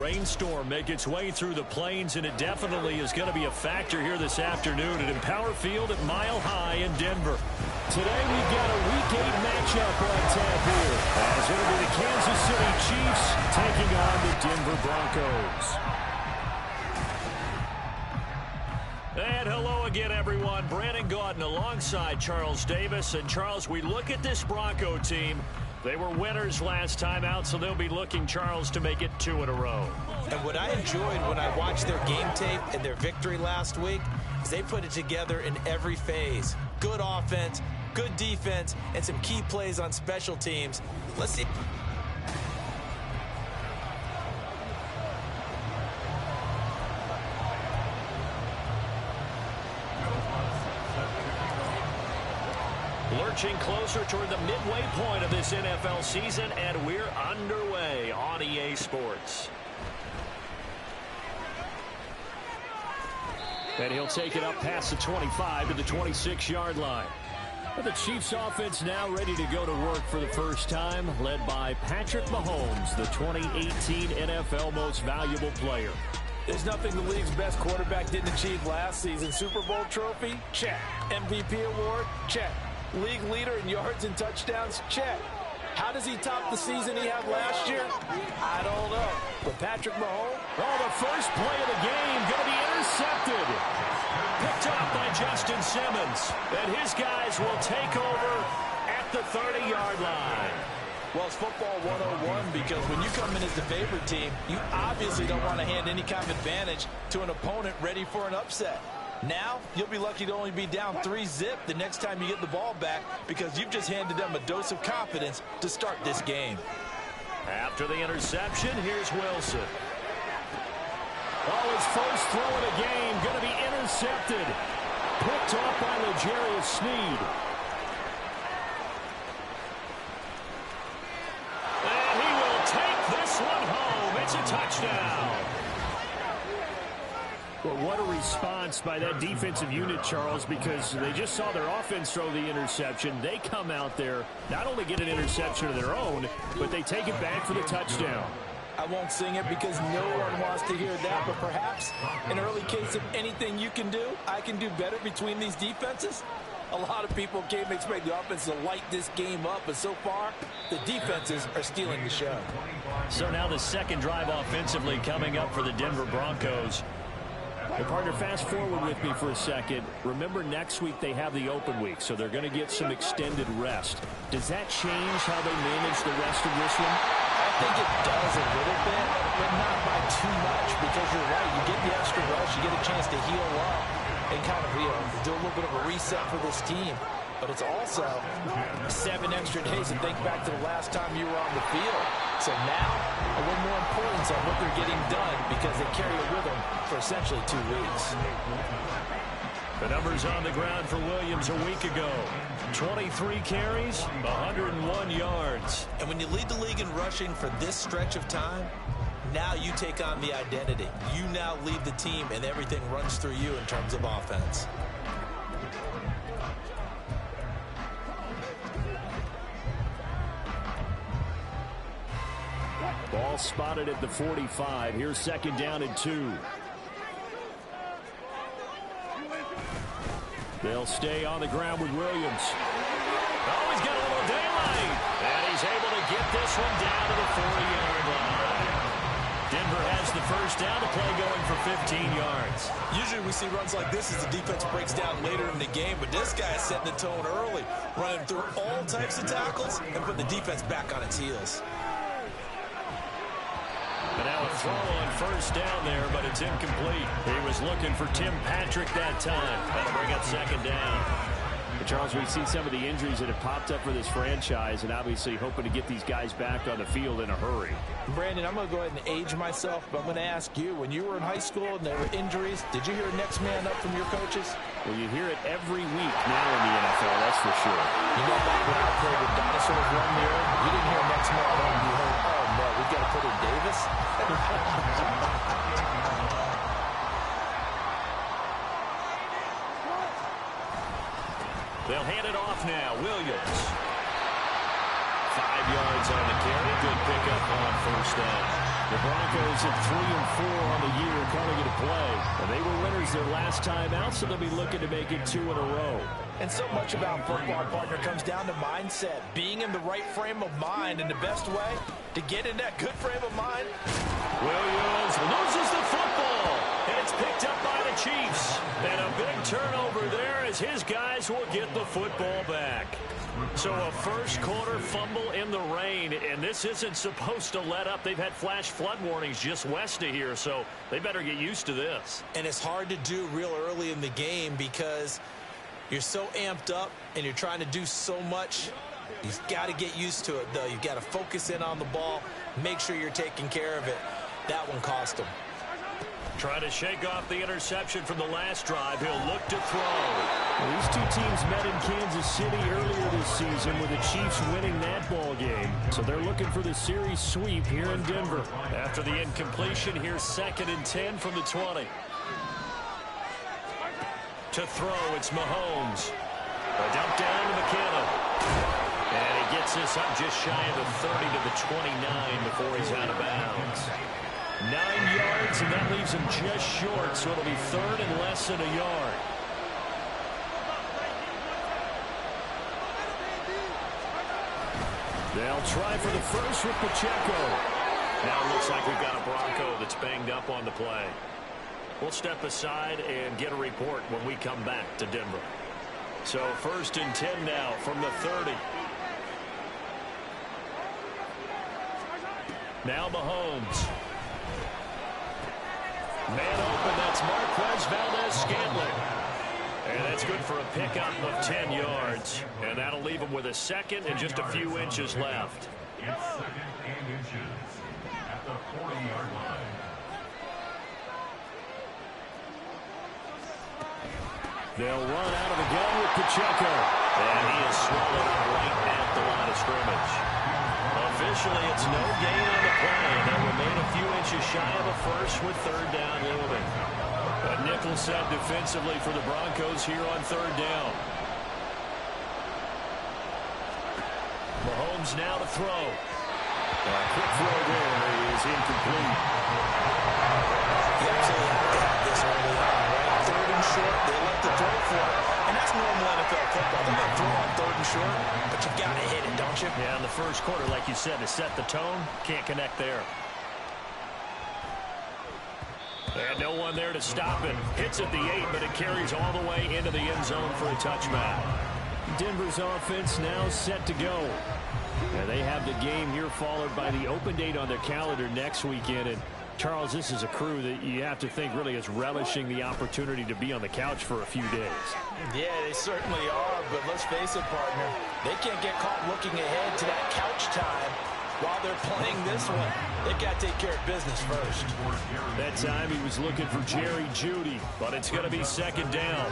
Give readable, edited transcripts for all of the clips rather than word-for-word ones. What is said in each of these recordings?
Rainstorm make its way through the plains, and it definitely is going to be a factor here this afternoon at Empower Field at Mile High in Denver. Today we've got a Week 8 matchup on tap here, as it'll be the Kansas City Chiefs taking on the Denver Broncos. And hello again, everyone. Brandon Gaudin alongside Charles Davis. And Charles, we look at this Bronco team. They were winners last time out, so they'll be looking, Charles, to make it 2 in a row. And what I enjoyed when I watched their game tape and their victory last week is they put it together in every phase. Good offense, good defense, and some key plays on special teams. Let's see. Lurching closer toward the midway point of this NFL season, and we're underway on EA Sports. And he'll take it up past the 25 to the 26-yard line. But the Chiefs offense now ready to go to work for the first time, led by Patrick Mahomes, the 2018 NFL Most Valuable Player. There's nothing the league's best quarterback didn't achieve last season. Super Bowl trophy? Check. MVP award? Check. League leader in yards and touchdowns? Check. How does he top the season he had last year? I don't know. But Patrick Mahomes? Oh, the first play of the game going to be intercepted. Picked off by Justin Simmons. And his guys will take over at the 30-yard line. Well, it's football 101 because when you come in as the favorite team, you obviously don't want to hand any kind of advantage to an opponent ready for an upset. Now, you'll be lucky to only be down 3-zip the next time you get the ball back because you've just handed them a dose of confidence to start this game. After the interception, here's Wilson. Oh, his first throw of the game going to be intercepted. Picked off by L'Jarius Sneed. And he will take this one home. It's a touchdown. Well, what a response by that defensive unit, Charles, because they just saw their offense throw the interception. They come out there, not only get an interception of their own, but they take it back for the touchdown. I won't sing it because no one wants to hear that, but perhaps an early case of anything you can do, I can do better between these defenses. A lot of people came expect the offense to light this game up, but so far, the defenses are stealing the show. So now the second drive offensively coming up for the Denver Broncos. Hey, partner, fast forward with me for a second. Remember, next week they have the open week, so they're going to get some extended rest. Does that change how they manage the rest of this one? I think it does a little bit, but not by too much because you're right. You get the extra rest, you get a chance to heal up and kind of do a little bit of a reset for this team. But it's also 7 extra days to think back to the last time you were on the field. So now, a little more importance on what they're getting done because they carry it with them for essentially 2 weeks. The numbers on the ground for Williams a week ago. 23 carries, 101 yards. And when you lead the league in rushing for this stretch of time, now you take on the identity. You now lead the team and everything runs through you in terms of offense. Ball spotted at the 45. Here's second down and 2. They'll stay on the ground with Williams. Oh, he's got a little daylight. And he's able to get this one down to the 40-yard line. Denver has the first down, the play going for 15 yards. Usually we see runs like this as the defense breaks down later in the game, but this guy is setting the tone early, running through all types of tackles and putting the defense back on its heels. But now a throw on first down there, but it's incomplete. He was looking for Tim Patrick that time. That'll bring up second down. But Charles, we've seen some of the injuries that have popped up for this franchise, and obviously hoping to get these guys back on the field in a hurry. Brandon, I'm going to go ahead and age myself, but I'm going to ask you, when you were in high school and there were injuries, did you hear next man up from your coaches? Well, you hear it every week now in the NFL, that's for sure. You know, back when I played with dinosaurs roam the earth, you didn't hear next man up. You heard, oh, no, we got to put in Davis. They'll hand it off now. Williams. 5 yards on the carry. Good pickup on first down. The Broncos at 3-4 on the year coming into play. And they were winners their last time out, so they'll be looking to make it 2 in a row. And so much about football, partner, comes down to mindset. Being in the right frame of mind, and the best way to get in that good frame of mind. Williams loses the football, and it's picked up by the Chiefs. And a big turnover there as his guys will get the football back. So a first quarter fumble in the rain, and this isn't supposed to let up. They've had flash flood warnings just west of here, so they better get used to this. And it's hard to do real early in the game because you're so amped up and you're trying to do so much. You've got to get used to it, though. You've got to focus in on the ball, make sure you're taking care of it. That one cost him. Trying to shake off the interception from the last drive. He'll look to throw. Well, these two teams met in Kansas City earlier this season with the Chiefs winning that ball game. So they're looking for the series sweep here in Denver. After the incompletion, here's 2nd and 10 from the 20. To throw, it's Mahomes. A dump down to McKinnon. And he gets this up just shy of the 30 to the 29 before he's out of bounds. 9 yards, and that leaves him just short, so it'll be 3rd and less than a yard. They'll try for the first with Pacheco. Now it looks like we've got a Bronco that's banged up on the play. We'll step aside and get a report when we come back to Denver. So 1st and 10 now from the 30. Now Mahomes. Man open, that's Marquez Valdez-Scantling. And that's good for a pickup of 10 yards. And that'll leave him with a 2nd and just a few inches left. It's 2nd and inches at the 40-yard line. They'll run out of the gun with Pacheco. And he is swallowed up right at the line of scrimmage. Officially, it's no gain on the play. They'll remain a few inches shy of a first with 3rd down looming. A nickel set defensively for the Broncos here on 3rd down. Mahomes now to throw. A quick throw there is incomplete. He absolutely had to have this early on, right? 3rd and short, they let the throw for it. And that's normal NFL football. They're going to throw on 3rd and short, but you've got to hit it, don't you? Yeah, in the first quarter, like you said, to set the tone, can't connect there. And no one there to stop it. Hits at the 8, but it carries all the way into the end zone for a touchback. Denver's offense now set to go. And they have the game here followed by the open date on their calendar next weekend. And Charles, this is a crew that you have to think really is relishing the opportunity to be on the couch for a few days. Yeah, they certainly are, but let's face it, partner. They can't get caught looking ahead to that couch time while they're playing this one. They've got to take care of business first. That time he was looking for Jerry Jeudy, but it's going to be 2nd down.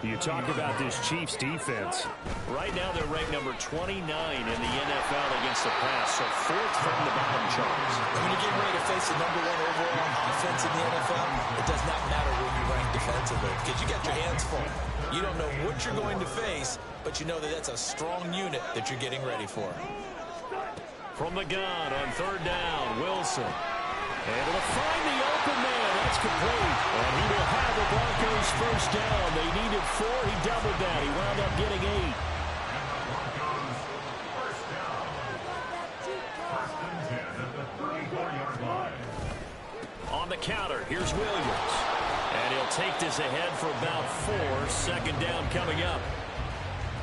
You talk about this Chiefs defense. Right now they're ranked number 29 in the NFL against the pass, so 4th from the bottom charts. When you get ready to face the #1 overall offense in the NFL, it does not matter where you rank defensively because you got your hands full. You don't know what you're going to face, but you know that that's a strong unit that you're getting ready for. From the gun on 3rd down, Wilson. Able to find the open man. That's complete. And he will have the Broncos 1st down. They needed 4. He doubled that. He wound up getting 8. Broncos 1st down. 1st and 10 at the 34-yard line. On the counter, here's Williams. And he'll take this ahead for about 4. 2nd down coming up.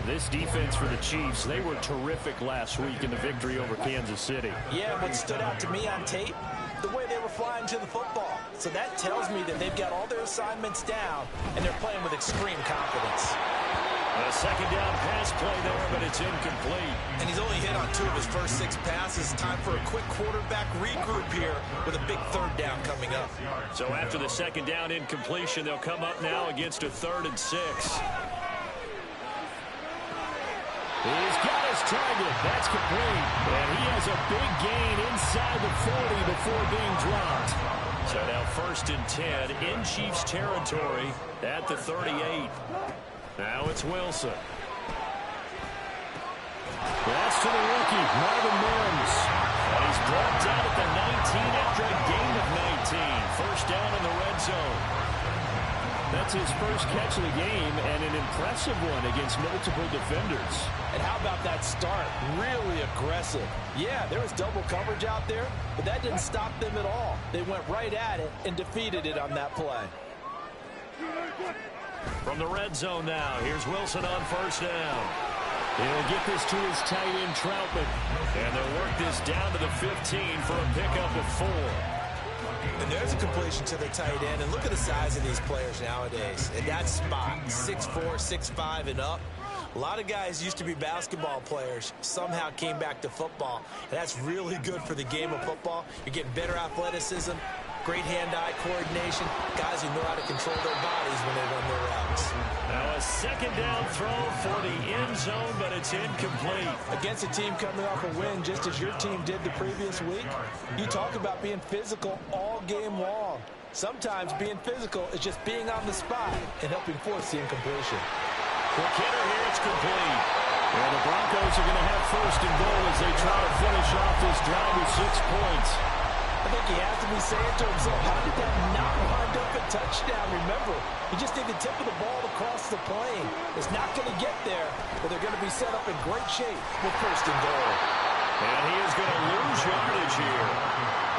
This defense for the Chiefs, they were terrific last week in the victory over Kansas City. Yeah, what stood out to me on tape, the way they were flying to the football. So that tells me that they've got all their assignments down, and they're playing with extreme confidence. A 2nd down pass play there, but it's incomplete. And he's only hit on 2 of his first 6 passes. Time for a quick quarterback regroup here with a big 3rd down coming up. So after the 2nd down incompletion, they'll come up now against a 3rd and 6. He's got his target. That's complete. And he has a big gain inside the 40 before being dropped. So now 1st and 10 in Chiefs territory at the 38. Now it's Wilson. That's to the rookie, Marvin Mims. And he's brought down at the after a gain of 19. First down in the red zone. That's his first catch of the game, and an impressive one against multiple defenders. And how about that start? Really aggressive. Yeah, there was double coverage out there, but that didn't stop them at all. They went right at it and defeated it on that play. From the red zone now, here's Wilson on first down. He'll get this to his tight end, Troutman. And they'll work this down to the 15 for a pickup of 4. And there's a completion to the tight end. And look at the size of these players nowadays. In that spot, 6'4", 6'5", and up. A lot of guys used to be basketball players, somehow came back to football. And that's really good for the game of football. You're getting better athleticism, great hand-eye coordination, guys who know how to control their bodies when they run their routes. Now a second down throw for the end zone, but it's incomplete. Against a team coming off a win, just as your team did the previous week, you talk about being physical all game long. Sometimes being physical is just being on the spot and helping force the incompletion. Quick hitter here, it's complete. And the Broncos are going to have first and goal as they try to finish off this drive with 6 points. I think he has to be saying to himself, how did that not wind up a touchdown? Remember, you just need the tip of the ball across the plane. It's not going to get there, but they're going to be set up in great shape with first and goal. And he is going to lose yardage here.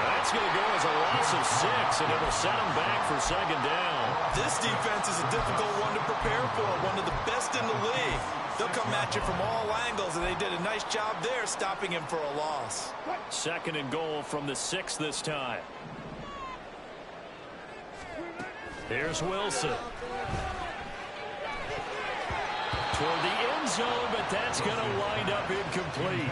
That's going to go as a loss of 6, and it'll set him back for second down. This defense is a difficult one to prepare for, one of the best in the league. They'll come at you from all angles, and they did a nice job there stopping him for a loss. Second and goal from the 6 this time. Here's Wilson. Toward the end zone, but that's going to wind up incomplete.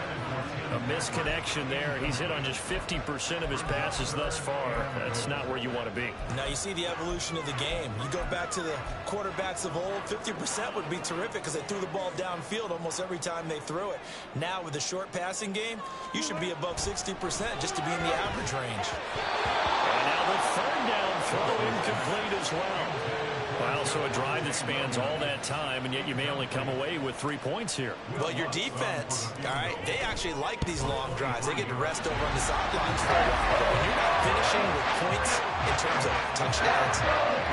A misconnection there. He's hit on just 50% of his passes thus far. That's not where you want to be. Now you see the evolution of the game. You go back to the quarterbacks of old, 50% would be terrific because they threw the ball downfield almost every time they threw it. Now with the short passing game, you should be above 60% just to be in the average range. And now the third down throw incomplete as well. Well, so a drive that spans all that time, and yet you may only come away with 3 points here. Well, your defense, all right, they actually like these long drives. They get to rest over on the sidelines for a while. But when you're not finishing with points in terms of touchdowns,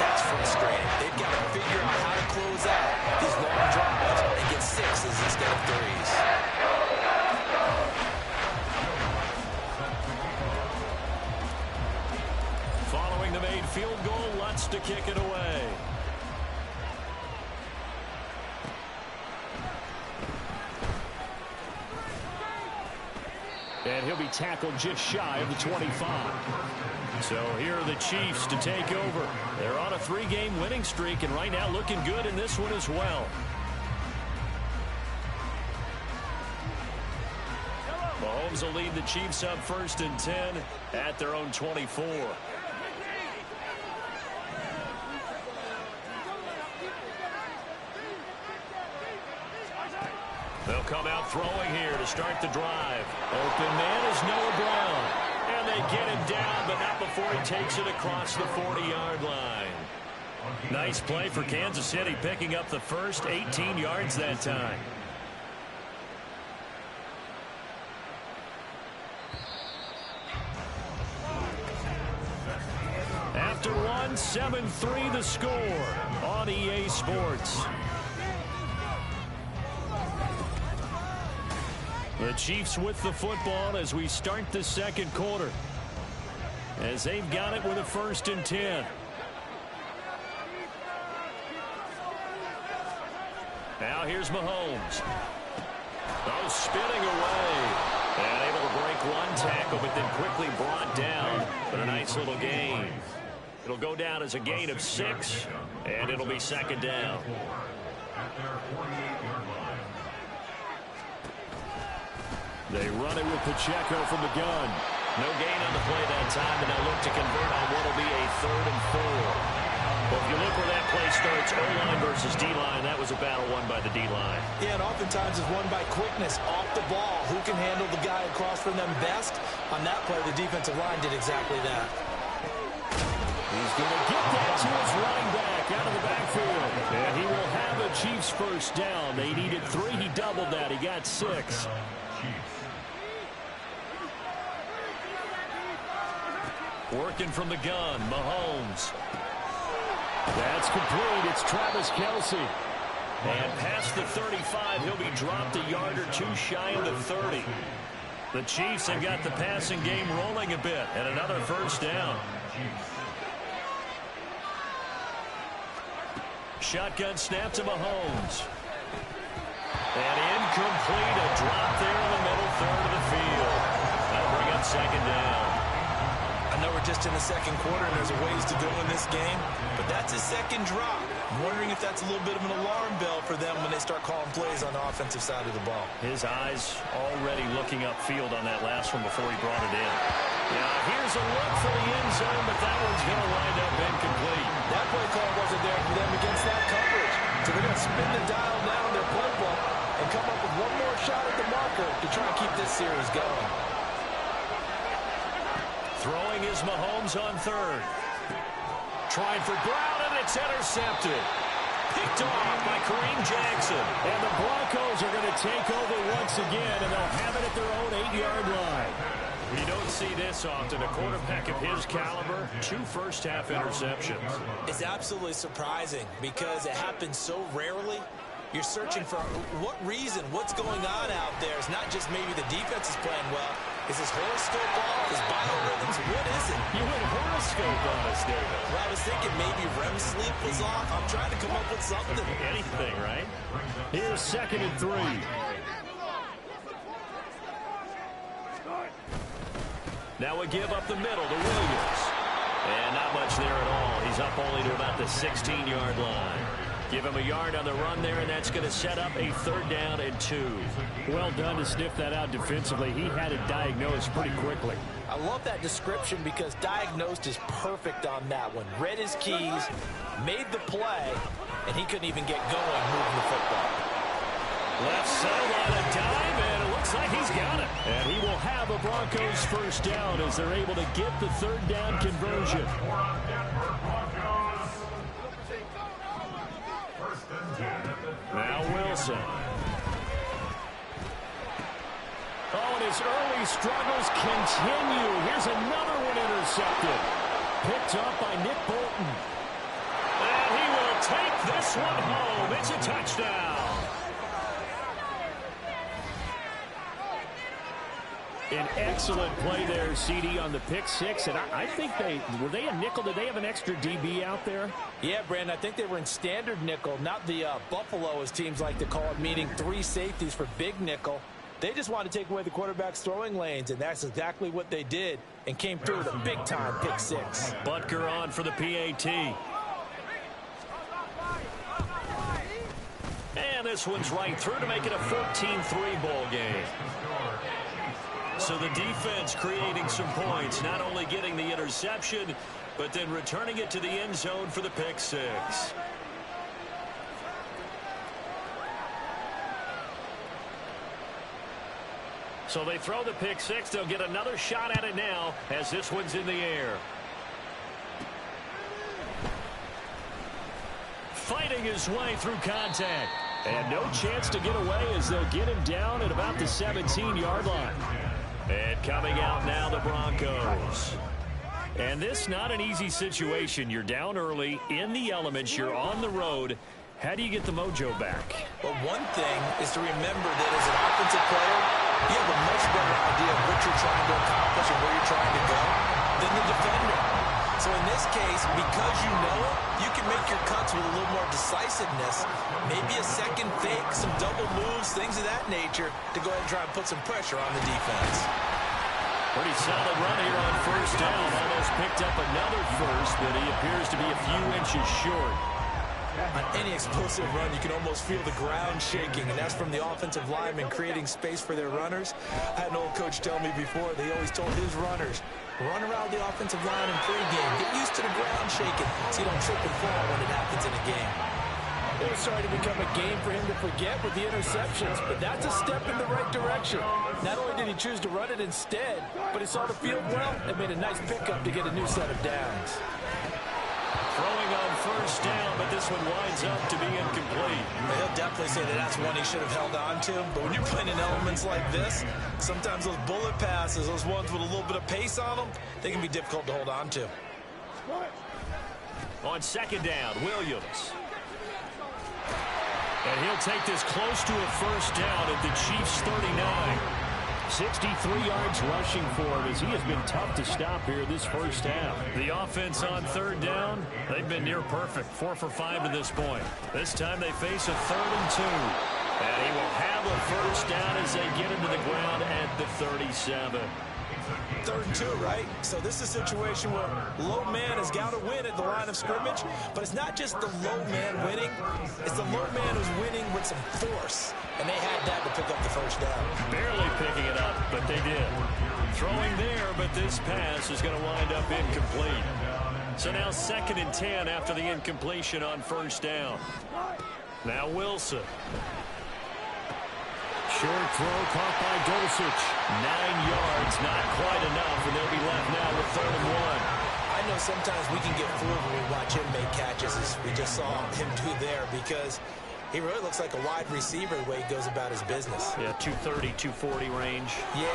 that's frustrating. They've got to figure out how to close out these long drives and get 6s instead of 3s. Following the made field goal, Lutz to kick it away. And he'll be tackled just shy of the 25. So here are the Chiefs to take over. They're on a 3-game winning streak, and right now looking good in this one as well. Mahomes will lead the Chiefs up first and 10 at their own 24. They'll come out throwing here to start the drive. Open man is Noah Brown. And they get him down, but not before he takes it across the 40-yard line. Nice play for Kansas City, picking up the first 18 yards that time. After one, 7-3 the score on EA Sports. The Chiefs with the football as we start the second quarter. As they've got it with a first and 10. Now here's Mahomes. Oh, spinning away. And able to break one tackle, but then quickly brought down. But a nice little gain. It'll go down as a gain of 6, and it'll be second down. They run it with Pacheco from the gun. No gain on the play that time, and they'll look to convert on what will be a 3rd and 4. Well, if you look where that play starts, O-line versus D-line, that was a battle won by the D-line. Yeah, and oftentimes it's won by quickness off the ball. Who can handle the guy across from them best? On that play, the defensive line did exactly that. He's going to get that to his running back out of the backfield. And he will have a Chiefs first down. They needed 3. He doubled that. He got 6. Working from the gun, Mahomes. That's complete. It's Travis Kelce. And past the 35, he'll be dropped a yard or two shy of the 30. The Chiefs have got the passing game rolling a bit, and another first down. Shotgun snap to Mahomes. And incomplete, a drop there in the middle third of the field. That'll bring up second down. I know we're just in the second quarter and there's a ways to go in this game, but that's his second drop. I'm wondering if that's a little bit of an alarm bell for them when they start calling plays on the offensive side of the ball. His eyes already looking upfield on that last one before he brought it in. Now here's a look for the end zone, but that one's going to wind up incomplete. That play call wasn't there for them against that coverage. So they're going to spin the dial now in their playbook and come up with one more shot at the marker to try and keep this series going. Throwing is Mahomes on third. Trying for Brown, and it's intercepted. Picked off by Kareem Jackson. And the Broncos are going to take over once again, and they'll have it at their own 8-yard line. You don't see this often. A quarterback of his caliber, 2 first-half interceptions. It's absolutely surprising because it happens so rarely. You're searching for what reason, what's going on out there. It's not just maybe the defense is playing well. Is his horoscope off? His biorhythms? What is it? You went horoscope on us, David. Well, I was thinking maybe REM sleep was off. I'm trying to come up with something. Anything, right? Here's 2nd and 3. Now a give up the middle to Williams. And not much there at all. He's up only to about the 16-yard line. Give him a yard on the run there, and that's going to set up a 3rd down and 2. Well done to sniff that out defensively. He had it diagnosed pretty quickly. I love that description because diagnosed is perfect on that one. Read his keys, made the play, and he couldn't even get going moving the football. Left sideline a dive, and it looks like he's got it. And he will have a Broncos first down as they're able to get the 3rd down conversion. Now Wilson. Oh, and his early struggles continue. Here's another one intercepted. Picked up by Nick Bolton. And he will take this one home. It's a touchdown. An excellent play there, CD, on the pick 6. And I think were they a nickel? Did they have an extra DB out there? Yeah, Brandon, I think they were in standard nickel, not the Buffalo, as teams like to call it, meaning 3 safeties for big nickel. They just wanted to take away the quarterback's throwing lanes, and that's exactly what they did, and came through with a big-time pick 6. Butker on for the PAT. And this one's right through to make it a 14-3 ball game. So the defense creating some points, not only getting the interception, but then returning it to the end zone for the pick 6. So they throw the pick 6. They'll get another shot at it now as this one's in the air. Fighting his way through contact. And no chance to get away as they'll get him down at about the 17-yard line. And coming out now, the Broncos. And this not an easy situation. You're down early, in the elements, you're on the road. How do you get the mojo back? Well, one thing is to remember that as an offensive player, you have a much better idea of what you're trying to accomplish and where you're trying to go than the defender. So in this case, because you know it, you can make your cuts with a little more decisiveness. Maybe a second fake, some double moves, things of that nature to go ahead and try and put some pressure on the defense. Pretty solid run here on first down. Almost picked up another first, but he appears to be a few inches short. On any explosive run, you can almost feel the ground shaking, and that's from the offensive linemen creating space for their runners. I had an old coach tell me before, they always told his runners, run around the offensive line in pregame. Get used to the ground shaking so you don't trip and fall when it happens in a game. It was starting to become a game for him to forget with the interceptions, but that's a step in the right direction. Not only did he choose to run it instead, but he saw the field well and made a nice pickup to get a new set of downs. Throwing on first first down, but this one winds up to be incomplete. He'll definitely say that that's one he should have held on to. But when you're playing in elements like this, sometimes those bullet passes, those ones with a little bit of pace on them, they can be difficult to hold on to. On second down, Williams. And he'll take this close to a first down at the Chiefs' 39. 63 yards rushing for him as he has been tough to stop here this first half. The offense on third down, they've been near perfect. 4 for 5 to this point. This time they face a 3rd and 2. And he will have a first down as they get into the ground at the 37. 3rd and 2, right? So this is a situation where low man has got to win at the line of scrimmage, but it's not just the low man winning, it's the low man who's winning with some force, and they had that to pick up the first down. Barely picking it up, but they did. Throwing there, but this pass is going to wind up incomplete. So now 2nd and 10 after the incompletion on first down. Now Wilson. Short throw caught by Dulcich. 9 yards, not quite enough, and they'll be left now with 3rd and 1. I know sometimes we can get fooled when we watch him make catches, as we just saw him do there, because he really looks like a wide receiver the way he goes about his business. Yeah, 230, 240 range. Yeah,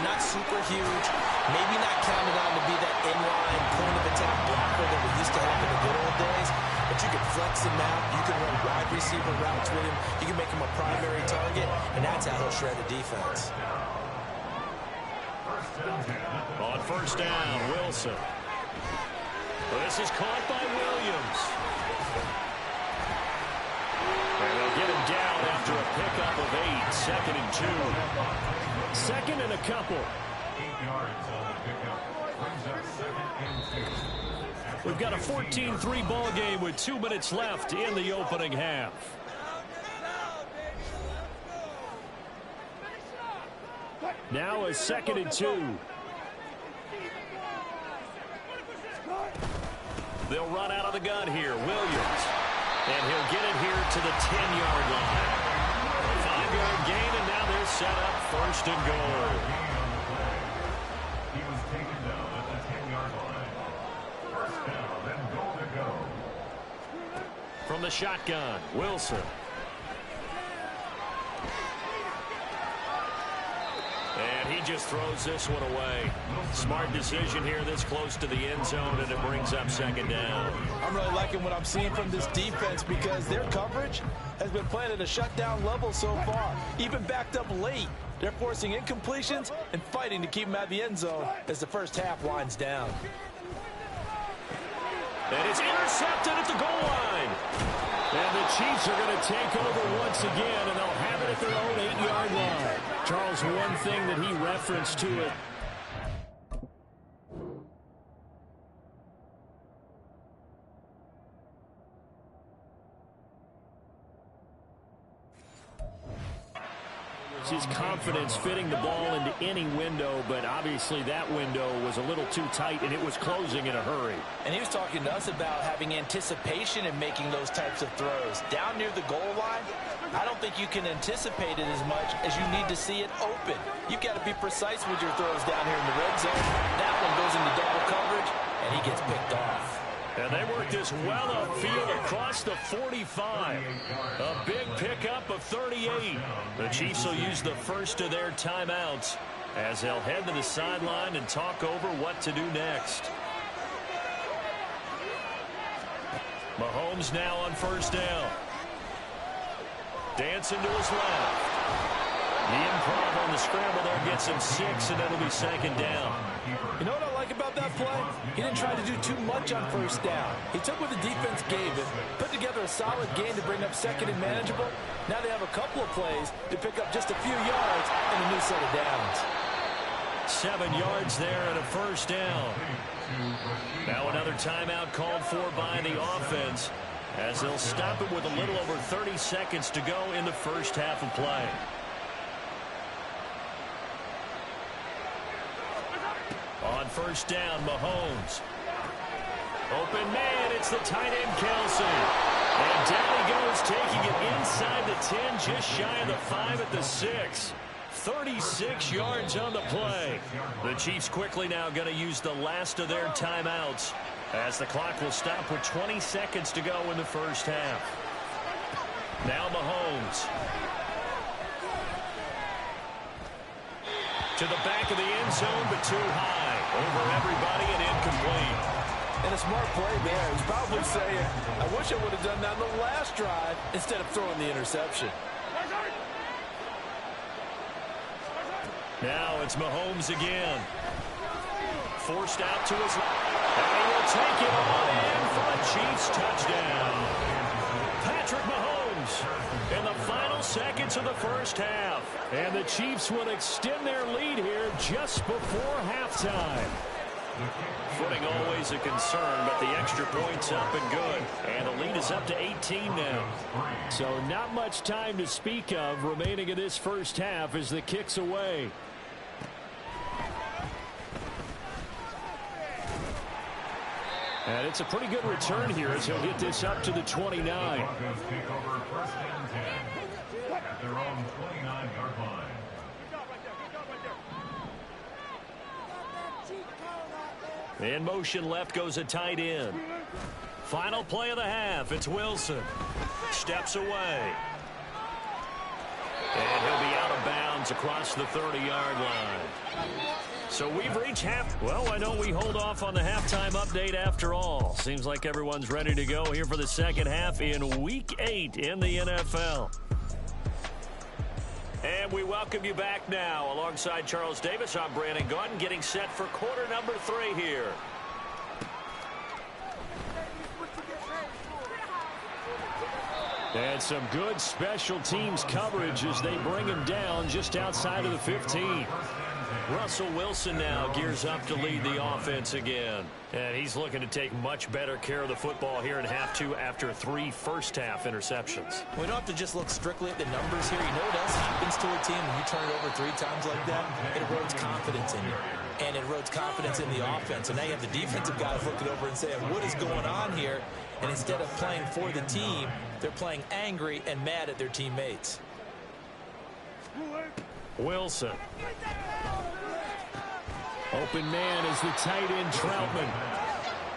not super huge. Maybe not counted on to be that inline point-of-attack blocker that we used to have in the good old days. But you can flex him out. You can run wide receiver routes with him. You can make him a primary target, and that's how he'll shred a defense. On first down, Wilson. This is caught by Williams. And they'll get him down after a pickup of 8. 2nd and 2. 2nd and a couple. 8 yards on the pickup. Brings up 2nd and 2. We've got a 14-3 ball game with 2 minutes left in the opening half. Now a 2nd and 2. They'll run out of the gun here. Williams. And he'll get it here to the 10-yard line. A 5-yard gain, and now they're set up 1st and goal. He was taken down at the 10-yard line. First down, then goal to go. From the shotgun, Wilson. And he just throws this one away. Smart decision here this close to the end zone, and it brings up 2nd down. I'm really liking what I'm seeing from this defense because their coverage has been playing at a shutdown level so far. Even backed up late, they're forcing incompletions and fighting to keep them at the end zone as the first half winds down. And it's intercepted at the goal line. And the Chiefs are going to take over once again, and they'll have it at their own 8-yard line. Charles, one thing that he referenced to it. His confidence fitting the ball into any window, but obviously that window was a little too tight, and it was closing in a hurry. And he was talking to us about having anticipation in making those types of throws. Down near the goal line, I don't think you can anticipate it as much as you need to see it open. You've got to be precise with your throws down here in the red zone. That one goes into double coverage, and he gets picked off. And they work this well upfield across the 45. A big pickup of 38. The Chiefs will use the first of their timeouts as they'll head to the sideline and talk over what to do next. Mahomes now on first down. Dancing to his left. The improv on the scramble there gets him 6, and it'll be 2nd down. You know what I like about that play? He didn't try to do too much on first down. He took what the defense gave him, put together a solid game to bring up 2nd and manageable. Now they have a couple of plays to pick up just a few yards and a new set of downs. 7 yards there and a first down. Now another timeout called for by the offense as they'll stop it with a little over 30 seconds to go in the first half of play. On first down, Mahomes. Open man, it's the tight end, Kelsey. And down he goes, taking it inside the 10, just shy of the 5 at the 6. 36 yards on the play. The Chiefs quickly now going to use the last of their timeouts As the clock will stop with 20 seconds to go in the first half. Now Mahomes. To the back of the end zone, but too high. Over everybody and incomplete. And a smart play there. He's probably saying, I wish I would have done that on the last drive instead of throwing the interception. Now it's Mahomes again. Forced out to his left. And he will take it on in for a Chiefs touchdown. Patrick Mahomes in the final seconds of the first half. And the Chiefs will extend their lead here just before halftime. Footing always a concern, but the extra point's up and good. And the lead is up to 18 now. So not much time to speak of remaining in this first half as the kick's away. And it's a pretty good return here as he'll get this up to the 29. Broncos take over first and 10 at their own 29-yard line. In motion left goes a tight end. Final play of the half. It's Wilson. Steps away. And he'll be out of bounds across the 30-yard line. So we've reached half. Well, why don't we hold off on the halftime update after all? Seems like everyone's ready to go here for the second half in Week 8 in the NFL. And we welcome you back now. Alongside Charles Davis, I'm Brandon Gaudin, getting set for quarter number 3 here. And some good special teams coverage as they bring him down just outside of the 15. Russell Wilson now gears up to lead the offense again. And he's looking to take much better care of the football here in half 2 after 3 first-half interceptions. We don't have to just look strictly at the numbers here. You know what else happens to a team when you turn it over 3 times like that? It erodes confidence in you. And it erodes confidence in the offense. And now you have the defensive guys looking over and saying, what is going on here? And instead of playing for the team, they're playing angry and mad at their teammates. Wilson. Open man is the tight end Troutman.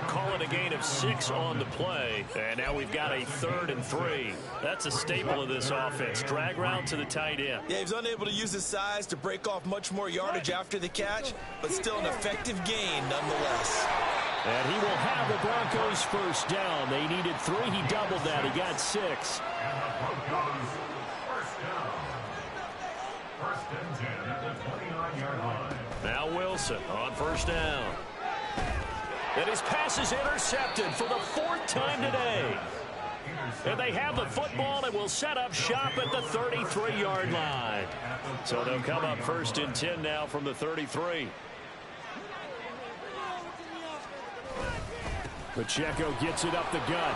Call it a gain of 6 on the play. And now we've got a 3rd and 3. That's a staple of this offense. Drag route to the tight end. Yeah, he's unable to use his size to break off much more yardage after the catch, but still an effective gain nonetheless. And he will have the Broncos first down. They needed 3. He doubled that. He got 6. And the Broncos first down. First and 10 at the 29-yard line. Now Wilson on first down. And his pass is intercepted for the 4th time today. And they have the football and will set up shop at the 33-yard line. So they'll come up first and 10 now from the 33. Pacheco gets it up the gut.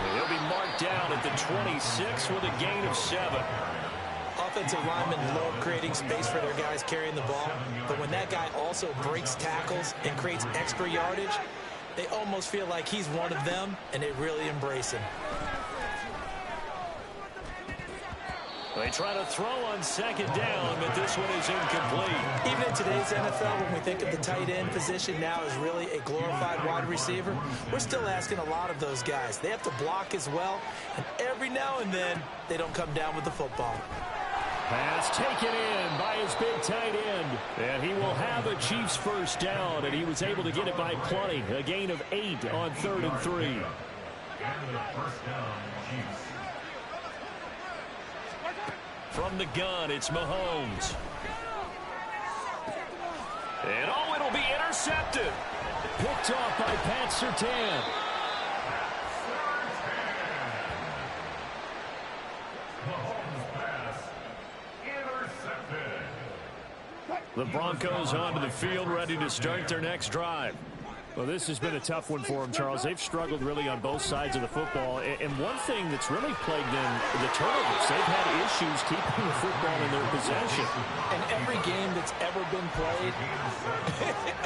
And he'll be marked down at the 26 with a gain of 7. Offensive linemen love creating space for their guys carrying the ball, but when that guy also breaks tackles and creates extra yardage, they almost feel like he's one of them, and they really embrace him. They try to throw on second down, but this one is incomplete. Even in today's NFL, when we think of the tight end position now as really a glorified wide receiver, we're still asking a lot of those guys. They have to block as well, and every now and then, they don't come down with the football. Pass taken in by his big tight end. And he will have a Chiefs first down, and he was able to get it by plenty. A gain of 8 on 3rd and 3. And the first down, Chiefs. From the gun, it's Mahomes. And oh, it'll be intercepted. Picked off by Pat Surtain. The Broncos onto the field, ready to start their next drive. Well, this has been a tough one for them, Charles. They've struggled really on both sides of the football. And one thing that's really plagued them, the turnovers. They've had issues keeping the football in their possession. And every game that's ever been played,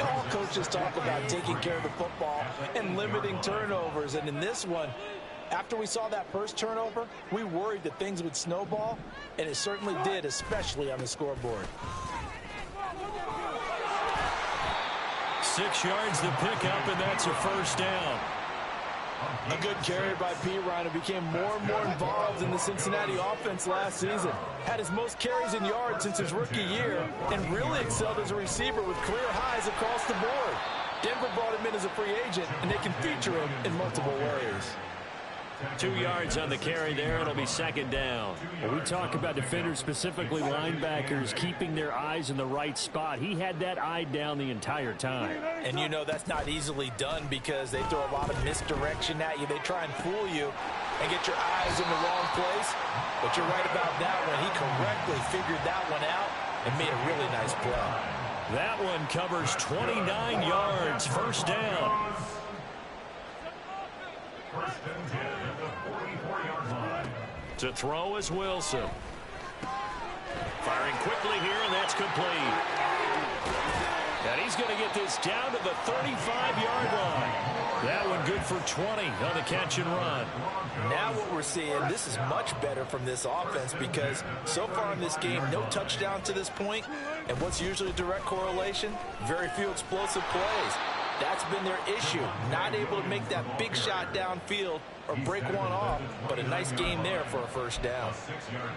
all coaches talk about taking care of the football and limiting turnovers. And in this one, after we saw that first turnover, we worried that things would snowball, and it certainly did, especially on the scoreboard. 6 yards to pick up, and that's a first down. A good carry by Pirine, who became more and more involved in the Cincinnati offense last season. Had his most carries and yards since his rookie year, and really excelled as a receiver with career highs across the board. Denver brought him in as a free agent, and they can feature him in multiple ways. 2 yards on the carry there. It'll be second down. When we talk about defenders, specifically linebackers, keeping their eyes in the right spot, he had that eye down the entire time. And you know that's not easily done because they throw a lot of misdirection at you. They try and fool you and get your eyes in the wrong place. But you're right about that one. He correctly figured that one out and made a really nice play. That one covers 29 yards. First down. First and 10 at the 44-yard line. To throw is Wilson. Firing quickly here, and that's complete. And he's going to get this down to the 35-yard line. That one good for 20 on the catch and run. Now what we're seeing, this is much better from this offense because so far in this game, no touchdown to this point. And what's usually a direct correlation? Very few explosive plays. That's been their issue. Not able to make that big shot downfield or break one off, but a nice game there for a first down.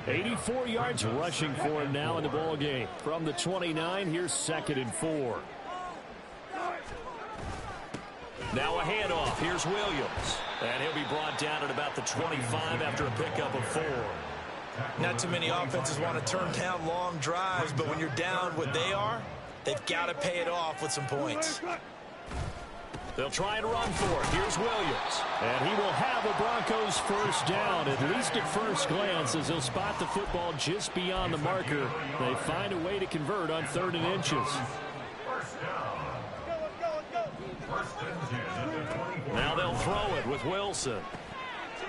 84 yards rushing for him now in the ball game. From the 29, here's 2nd and 4. Now a handoff. Here's Williams. And he'll be brought down at about the 25 after a pickup of 4. Not too many offenses want to turn down long drives, but when you're down what they are, they've got to pay it off with some points. They'll try and run for it. Here's Williams. And he will have a Broncos first down, at least at first glance, as he'll spot the football just beyond the marker. They find a way to convert on 3rd and inches. First down. First and 10 at the 24. Now they'll throw it with Wilson.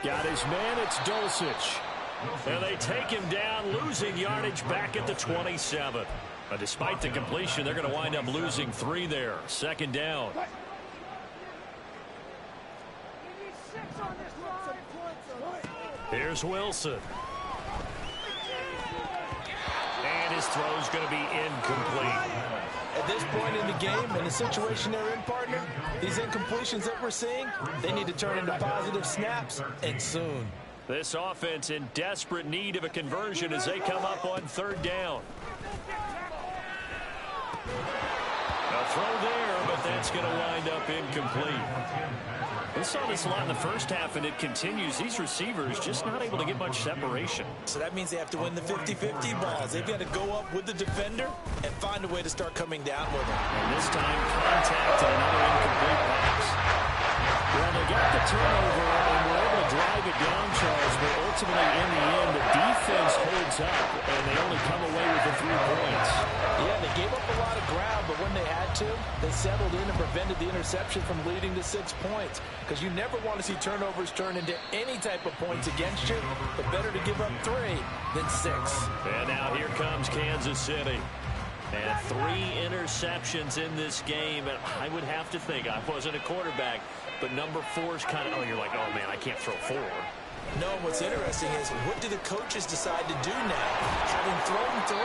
Got his man, it's Dulcich. And they take him down, losing yardage back at the 27. But despite the completion, they're going to wind up losing 3 there. Second down. Here's Wilson. And his throw's going to be incomplete. At this point in the game, in the situation they're in, partner, these incompletions that we're seeing, they need to turn into positive snaps, and soon. This offense in desperate need of a conversion as they come up on 3rd down. A throw there, but that's going to wind up incomplete. We saw this a lot in the first half, and it continues. These receivers just not able to get much separation. So that means they have to win the 50-50 balls. They've got to go up with the defender and find a way to start coming down with him. And this time, contact and another incomplete pass. Well, they got the turnover and were able to drive it down, Charles, but ultimately in the end, the defense holds up, and they only come away with the 3 points. Yeah, they gave up a lot of ground, but when they had to, they settled in and prevented the interception from leading to 6 points. Because you never want to see turnovers turn into any type of points against you, but better to give up 3 than 6. And now here comes Kansas City. And 3 interceptions in this game. And I would have to think, I wasn't a quarterback, but number 4 is kind of, oh, you're like, oh, man, I can't throw 4. No, what's interesting is what do the coaches decide to do now? Having thrown 3,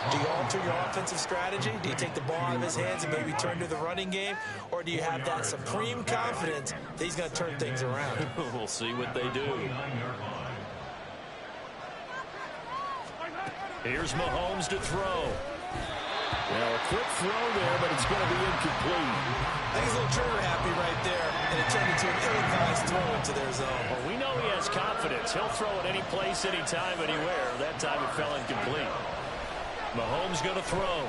do you alter your offensive strategy? Do you take the ball out of his hands and maybe turn to the running game? Or do you have that supreme confidence that he's going to turn things around? We'll see what they do. Here's Mahomes to throw. Well, a quick throw there, but it's going to be incomplete. I think he's a little trigger happy right there, and it turned into an ill-advised throw into their zone. Well, we know he has confidence. He'll throw it any place, anytime, anywhere. That time it fell incomplete. Mahomes going to throw.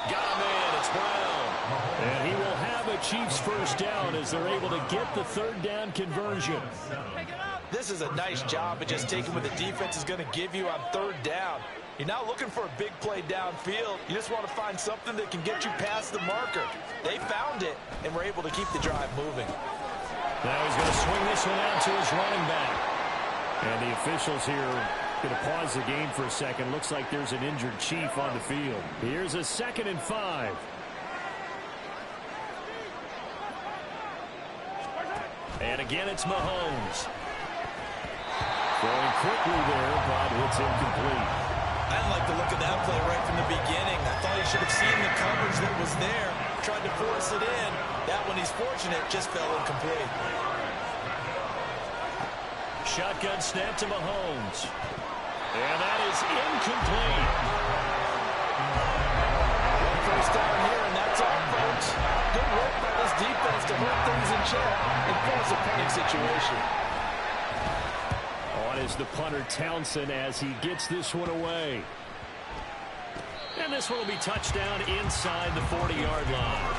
Got him in. It's Brown. And he will have a Chiefs first down as they're able to get the 3rd down conversion. This is a nice job of just taking what the defense is going to give you on 3rd down. You're not looking for a big play downfield. You just want to find something that can get you past the marker. They found it and were able to keep the drive moving. Now he's going to swing this one out to his running back. And the officials here going to pause the game for a second. Looks like there's an injured Chief on the field. Here's a 2nd and 5. And again, it's Mahomes. Going quickly there, but it's incomplete. I didn't like the look of that play right from the beginning. I thought he should have seen the coverage that was there tried to force it in. That one, he's fortunate, just fell incomplete. Shotgun snap to Mahomes. And that is incomplete. First down here, and that's all, folks. Good work by this defense to hold things in check and force a punting situation. On is the punter Townsend as he gets this one away. And this one will be touchdown inside the 40-yard line.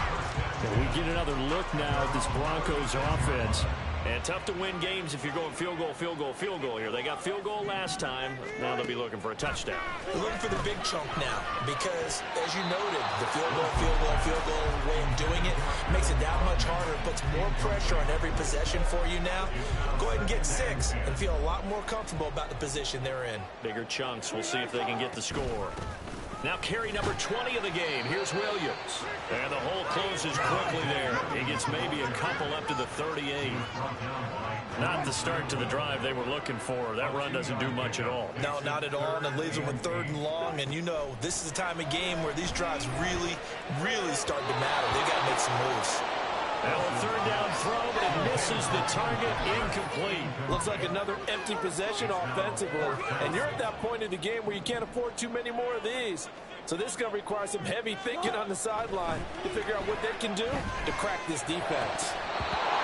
And we get another look now at this Broncos offense. And tough to win games if you're going field goal, field goal, field goal here. They got field goal last time. Now they'll be looking for a touchdown. They're looking for the big chunk now because, as you noted, the field goal way of doing it makes it that much harder. It puts more pressure on every possession for you now. Go ahead and get 6 and feel a lot more comfortable about the position they're in. Bigger chunks. We'll see if they can get the score. Now carry number 20 of the game. Here's Williams. And the hole closes quickly there. He gets maybe a couple up to the 38. Not the start to the drive they were looking for. That run doesn't do much at all. No, not at all, and it leaves them with 3rd and long. And you know, this is the time of game where these drives really, really start to matter. They've got to make some moves. Now a 3rd down throw, but it misses the target. Incomplete. Looks like another empty possession offensively. And you're at that point in the game where you can't afford too many more of these. So this is going to require some heavy thinking on the sideline to figure out what they can do to crack this defense.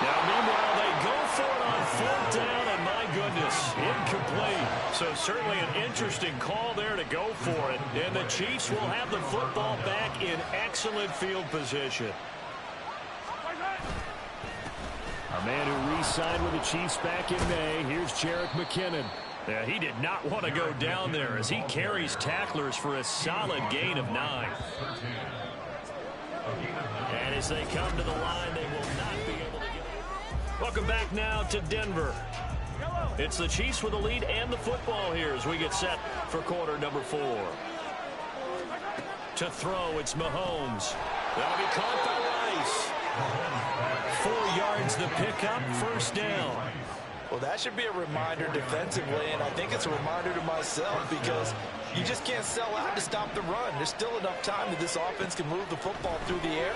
Now, meanwhile, they go for it on 4th down, and my goodness, incomplete. So certainly an interesting call there to go for it. And the Chiefs will have the football back in excellent field position. A man who re-signed with the Chiefs back in May. Here's Jerick McKinnon. Yeah, he did not want to go down there as he carries tacklers for a solid gain of 9. And as they come to the line, they will not be able to get it. Welcome back now to Denver. It's the Chiefs with the lead and the football here as we get set for quarter number 4. To throw, it's Mahomes. That'll be caught by Rice. 4 yards the pickup, 1st down. Well, that should be a reminder defensively, and I think it's a reminder to myself because you just can't sell out to stop the run. There's still enough time that this offense can move the football through the air,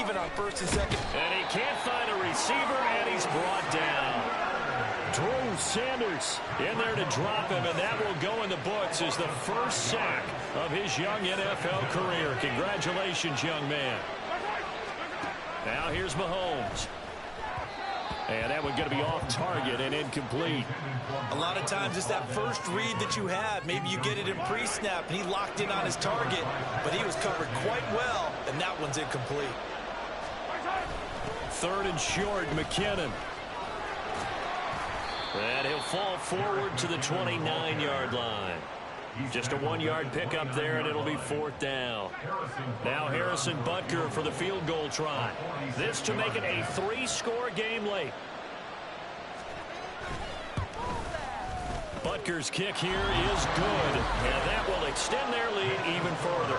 even on 1st and 2nd. And he can't find a receiver, and he's brought down. Drew Sanders in there to drop him, and that will go in the books as the first sack of his young NFL career. Congratulations, young man. Now here's Mahomes. And that one's going to be off target and incomplete. A lot of times it's that first read that you have. Maybe you get it in pre-snap, and he locked in on his target, but he was covered quite well, and that one's incomplete. 3rd and short, McKinnon. And he'll fall forward to the 29-yard line. Just a 1-yard pickup there, and it'll be 4th down. Now Harrison Butker for the field goal try. This to make it a 3-score game late. Butker's kick here is good, and that will extend their lead even further.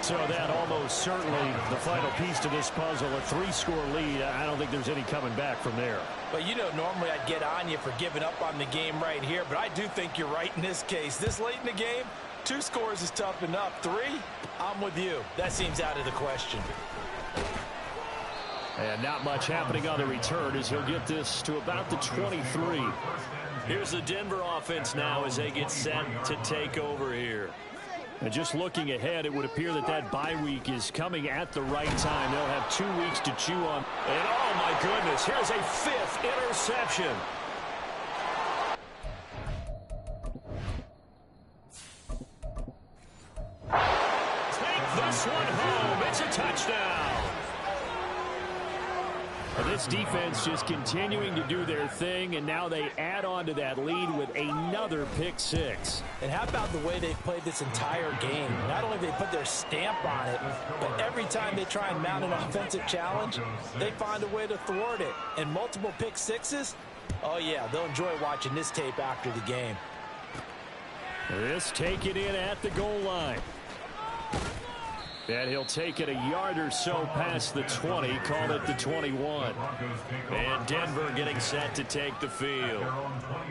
So that almost certainly the final piece to this puzzle, a 3-score lead. I don't think there's any coming back from there. But, you know, normally I'd get on you for giving up on the game right here, but I do think you're right in this case. This late in the game, 2 scores is tough enough. 3, I'm with you. That seems out of the question. And not much happening on the return as he'll get this to about the 23. Here's the Denver offense now as they get set to take over here. And just looking ahead, it would appear that that bye week is coming at the right time. They'll have 2 weeks to chew on. And oh my goodness, here's a 5th interception. Take this one home. It's a touchdown. Well, this defense just continuing to do their thing, and now they add on to that lead with another pick 6. And how about the way they've played this entire game? Not only have they put their stamp on it, but every time they try and mount an offensive challenge, they find a way to thwart it. And multiple pick 6s, oh yeah, they'll enjoy watching this tape after the game. This taken in at the goal line. And he'll take it a yard or so past the 20, call it the 21. And Denver getting set to take the field.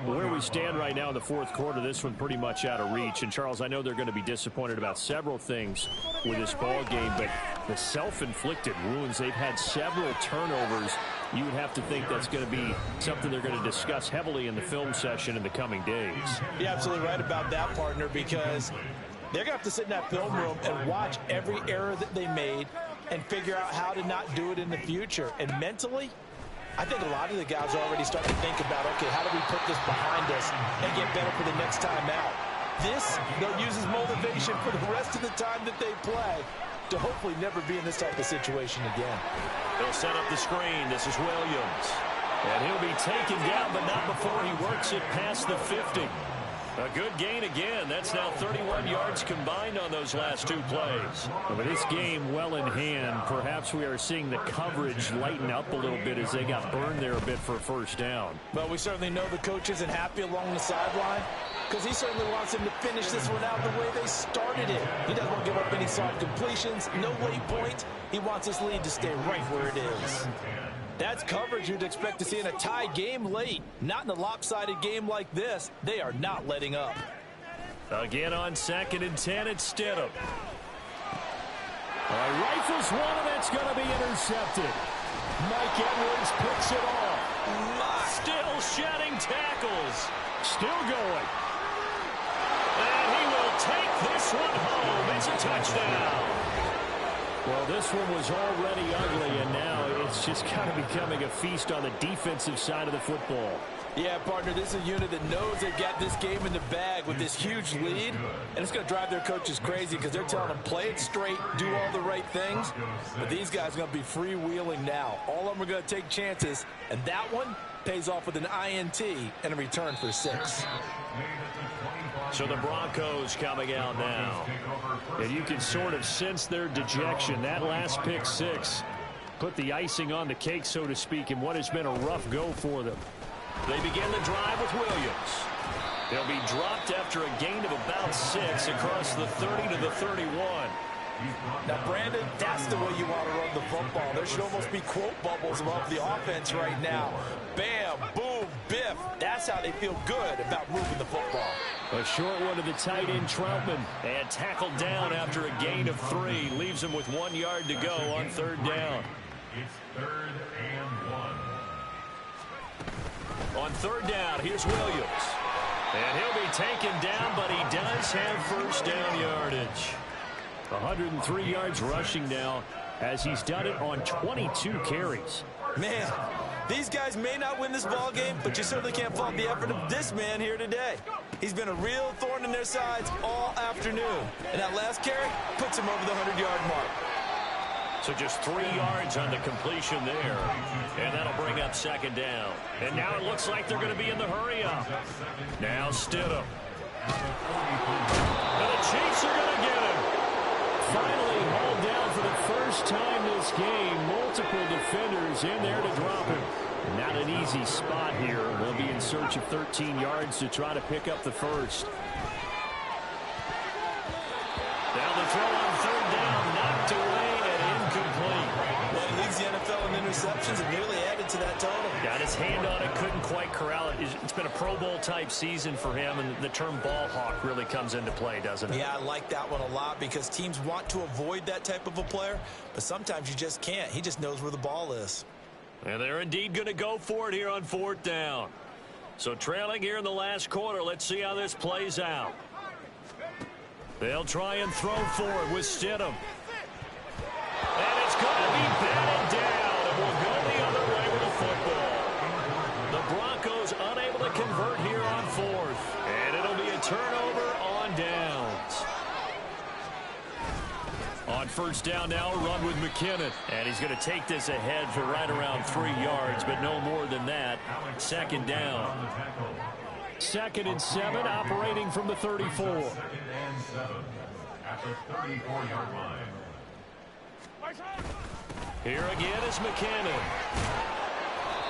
Where we stand right now in the fourth quarter, this one pretty much out of reach. And, Charles, I know they're going to be disappointed about several things with this ball game, but the self-inflicted wounds, they've had several turnovers. You would have to think that's going to be something they're going to discuss heavily in the film session in the coming days. You're absolutely right about that, partner, because they're going to have to sit in that film room and watch every error that they made and figure out how to not do it in the future. And mentally, I think a lot of the guys are already starting to think about, okay, how do we put this behind us and get better for the next time out? This, they'll use as motivation for the rest of the time that they play to hopefully never be in this type of situation again. They'll set up the screen. This is Williams. And he'll be taken down, but not before he works it past the 50. A good gain again. That's now 31 yards combined on those last two plays. With this game well in hand, perhaps we are seeing the coverage lighten up a little bit as they got burned there a bit for a first down. But we certainly know the coach isn't happy along the sideline because he certainly wants them to finish this one out the way they started it. He doesn't want to give up any soft completions, no late points. He wants this lead to stay right where it is. That's coverage you'd expect to see in a tie game late. Not in a lopsided game like this. They are not letting up. Again on 2nd and 10, it's Stidham. Rifles one, and that's going to be intercepted. Mike Edwards picks it off. Still shedding tackles. Still going. And he will take this one home. It's a touchdown. Well, this one was already ugly, and now it's just kind of becoming a feast on the defensive side of the football. Yeah, partner, this is a unit that knows they've got this game in the bag with this huge lead, and it's going to drive their coaches crazy because they're telling them play it straight, do all the right things, but these guys are going to be freewheeling now. All of them are going to take chances, and that one pays off with an INT and a return for 6. So the Broncos coming out now. And you can sort of sense their dejection. That last pick 6 put the icing on the cake, so to speak, in what has been a rough go for them. They begin the drive with Williams. They'll be dropped after a gain of about 6 across the 30 to the 31. Now, Brandon, that's the way you want to run the football. There should almost be quote bubbles above the offense right now. Bam, boom, biff. That's how they feel good about moving the football. A short one to the tight end, Troutman. And tackled down after a gain of 3. Leaves him with 1 yard to go on 3rd down. It's 3rd and 1. On 3rd down, here's Williams. And he'll be taken down, but he does have first down yardage. 103 yards rushing now as he's done it on 22 carries. Man, these guys may not win this ball game, but you certainly can't fault the effort of this man here today. He's been a real thorn in their sides all afternoon. And that last carry puts him over the 100-yard mark. So just 3 yards on the completion there. And that'll bring up 2nd down. And now it looks like they're going to be in the hurry-up. Now Stidham. And the Chiefs are going to get him. Finally hauled down for the first time this game. Multiple defenders in there to drop him. Not an easy spot here. They'll be in search of 13 yards to try to pick up the first. Down the throw on 3rd down. Knocked away and incomplete. Well, he leads the NFL in interceptions and nearly added to that total. Got his hand on it, couldn't quite corral it. It's been a Pro Bowl type season for him, and the term ball hawk really comes into play, doesn't it? Yeah, I like that one a lot because teams want to avoid that type of a player, but sometimes you just can't. He just knows where the ball is. And they're indeed going to go for it here on 4th down. So trailing here in the last quarter, let's see how this plays out. They'll try and throw for it with Stidham. And it's going to be batted down, and we'll go the other way with the football. The Broncos unable to convert here on 4th. And it'll be a turnover on downs. On 1st down now, a run with McKinnon. And he's going to take this ahead for right around 3 yards, but no more than that. 2nd down. 2nd and 7, operating from the 34. 2nd and 7 at the 34-yard line. Here again is McKinnon.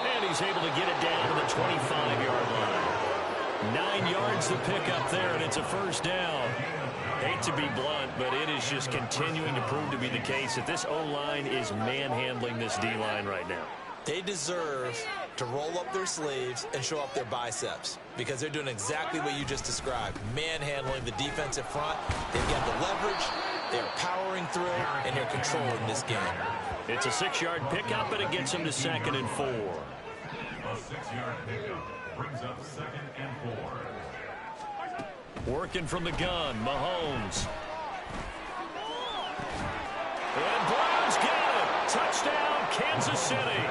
And he's able to get it down to the 25-yard line. 9 yards to pick up there, and it's a 1st down. Hate to be blunt, but it is just continuing to prove to be the case that this O-line is manhandling this D-line right now. They deserve to roll up their sleeves and show up their biceps because they're doing exactly what you just described, manhandling the defensive front. They've got the leverage, they're powering through, and they're controlling this game. It's a 6-yard pickup, and it gets them to 2nd and 4. A 6-yard pickup brings up 2nd and 4. Working from the gun, Mahomes. And Brown's got it. Touchdown, Kansas City.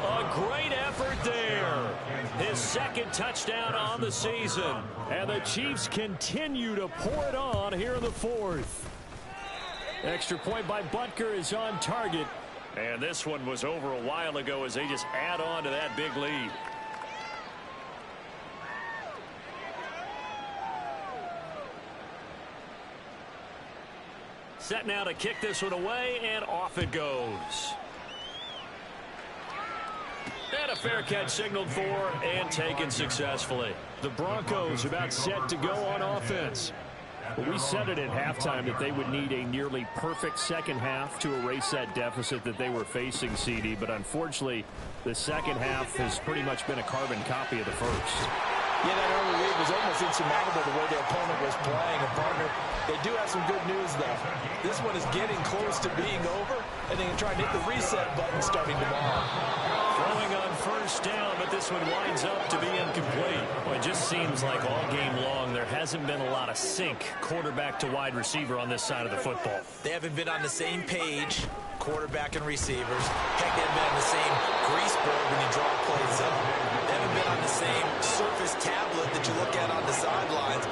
A great effort there. His 2nd touchdown on the season. And the Chiefs continue to pour it on here in the 4th. Extra point by Butker is on target. And this one was over a while ago as they just add on to that big lead. Set now to kick this one away, and off it goes. And a fair catch signaled for and taken successfully. The Broncos about set to go on offense. Well, we said it at halftime that they would need a nearly perfect second half to erase that deficit that they were facing, CD. But unfortunately, the second half has pretty much been a carbon copy of the first. Yeah, that early lead was almost insurmountable the way the opponent was playing. And, partner, they do have some good news, though. This one is getting close to being over, and they can try and hit the reset button starting tomorrow. Throwing on first down, but this one winds up to be incomplete. Well, it just seems like all game long there hasn't been a lot of sync quarterback to wide receiver on this side of the football. They haven't been on the same page, quarterback and receivers. Heck, they haven't been on the same grease board when you draw plays up. They haven't been on the same surface tablet that you look at on the sidelines.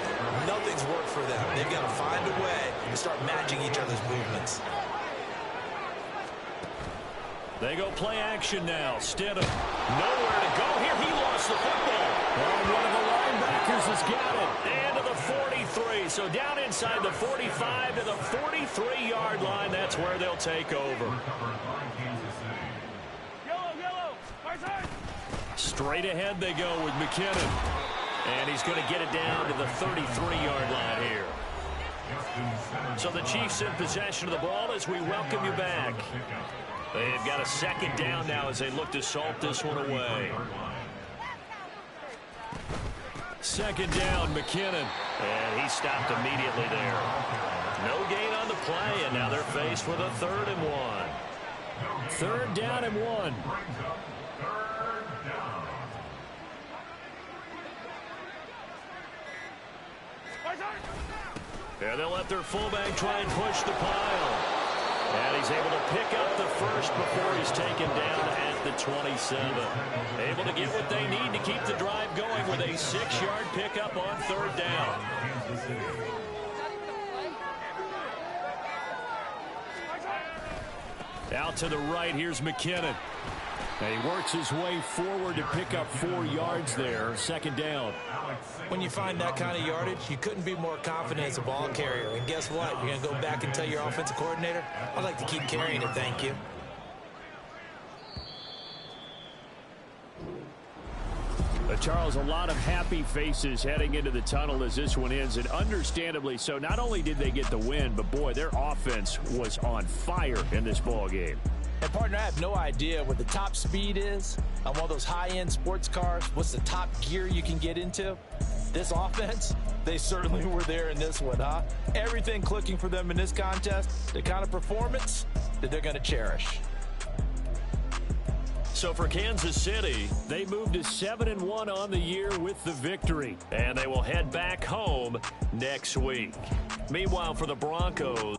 Nothing's worked for them. They've got to find a way to start matching each other's movements. They go play action now. Stidham, nowhere to go here. He lost the football. And one of the linebackers has got it. And to the 43. So down inside the 45 to the 43-yard line. That's where they'll take over. Straight ahead they go with McKinnon. And he's going to get it down to the 33-yard line here. So the Chiefs in possession of the ball as we welcome you back. They've got a second down now as they look to salt this one away. Second down, McKinnon. And he stopped immediately there. No gain on the play, and now they're faced with a 3rd and 1. 3rd down and 1. Yeah, they'll let their fullback try and push the pile. And he's able to pick up the first before he's taken down at the 27. Able to get what they need to keep the drive going with a 6-yard pickup on 3rd down. Out to the right, here's McKinnon. And he works his way forward to pick up 4 yards there. 2nd down. When you find that kind of yardage, you couldn't be more confident as a ball carrier. And guess what? You're going to go back and tell your offensive coordinator, I'd like to keep carrying it, thank you. Charles, a lot of happy faces heading into the tunnel as this one ends, and understandably so. Not only did they get the win, but boy, their offense was on fire in this ball game. And, partner, I have no idea what the top speed is on one of those high-end sports cars. What's the top gear you can get into? This offense, they certainly were there in this one, huh? Everything clicking for them in this contest, the kind of performance that they're going to cherish. So for Kansas City, they moved to 7-1 on the year with the victory. And they will head back home next week. Meanwhile, for the Broncos,